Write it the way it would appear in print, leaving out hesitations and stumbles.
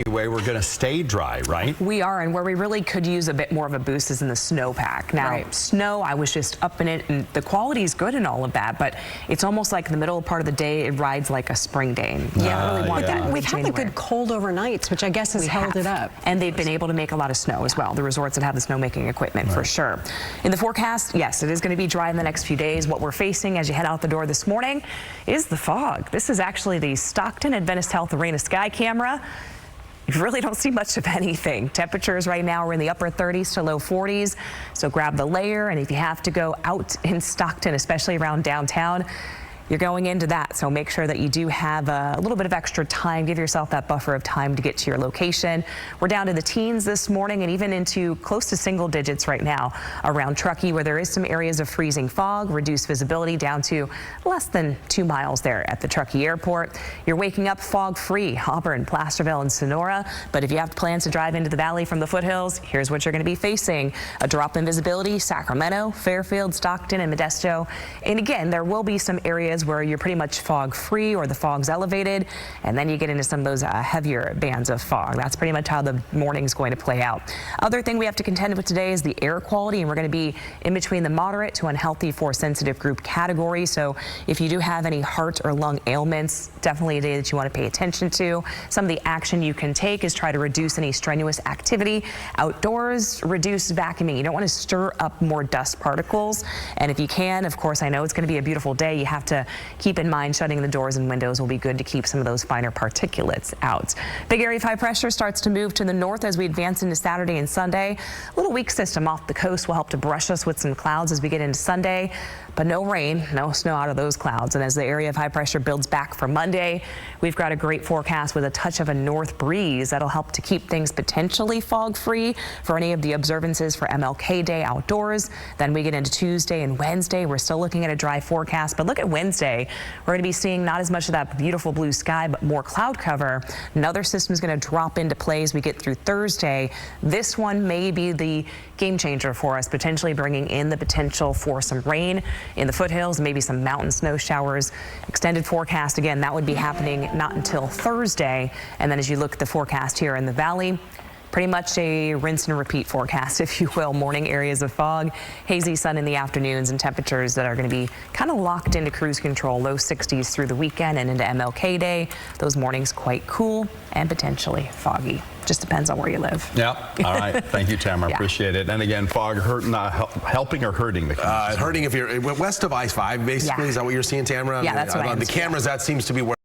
way we're going to stay dry, right? We are, and where we really could use a bit more of a boost is in the snowpack. Now, snow, I was just up in it, and the quality is good and all of that, but it's almost like the middle part of the day, it rides like a spring day. Yeah, I really want that. We've had the good cold overnights, which I guess has held it up. And they've been able to make a lot of snow as well, the resorts that have the snowmaking equipment for sure. In the forecast, yes, it is going to be dry in the next few days. What we're facing as you head out the door this morning is the fog. This is actually the Stockton Adventist Health Arena Sky Camera. You really don't see much of anything. Temperatures right now are in the upper 30s to low 40s, so grab the layer, and if you have to go out in Stockton, especially around downtown, you're going into that, so make sure that you do have a little bit of extra time. Give yourself that buffer of time to get to your location. We're down to the teens this morning and even into close to single digits right now around Truckee, where there is some areas of freezing fog, reduced visibility down to less than 2 miles there at the Truckee Airport. You're waking up fog-free, Auburn, Placerville, and Sonora. But if you have plans to drive into the valley from the foothills, here's what you're going to be facing. A drop in visibility, Sacramento, Fairfield, Stockton, and Modesto. And again, there will be some areas where you're pretty much fog-free or the fog's elevated, and then you get into some of those heavier bands of fog. That's pretty much how the morning's going to play out. Other thing we have to contend with today is the air quality, and we're going to be in between the moderate to unhealthy for sensitive group category. So if you do have any heart or lung ailments, definitely a day that you want to pay attention to. Some of the action you can take is try to reduce any strenuous activity outdoors, reduce vacuuming. You don't want to stir up more dust particles, and if you can, of course, I know it's going to be a beautiful day, you have to keep in mind shutting the doors and windows will be good to keep some of those finer particulates out. Big area of high pressure starts to move to the north as we advance into Saturday and Sunday. A little weak system off the coast will help to brush us with some clouds as we get into Sunday, but no rain, no snow out of those clouds. And as the area of high pressure builds back for Monday, we've got a great forecast with a touch of a north breeze that'll help to keep things potentially fog-free for any of the observances for MLK Day outdoors. Then we get into Tuesday and Wednesday. We're still looking at a dry forecast, but look at Wednesday. We're going to be seeing not as much of that beautiful blue sky, but more cloud cover. Another system is going to drop into play as we get through Thursday. This one may be the game changer for us, potentially bringing in the potential for some rain in the foothills, maybe some mountain snow showers. Extended forecast, again, that would be happening not until Thursday. And then as you look at the forecast here in the valley, pretty much a rinse and repeat forecast, if you will. Morning areas of fog, hazy sun in the afternoons, and temperatures that are going to be kind of locked into cruise control, low 60s through the weekend and into MLK Day. Those mornings quite cool and potentially foggy. Just depends on where you live. Yeah. All right. Thank you, Tamara. Appreciate it. And again, fog helping or hurting the hurting if you're west of I-5, basically. Is that what you're seeing, Tamara? Yeah, that's what I am the cameras, that seems to be where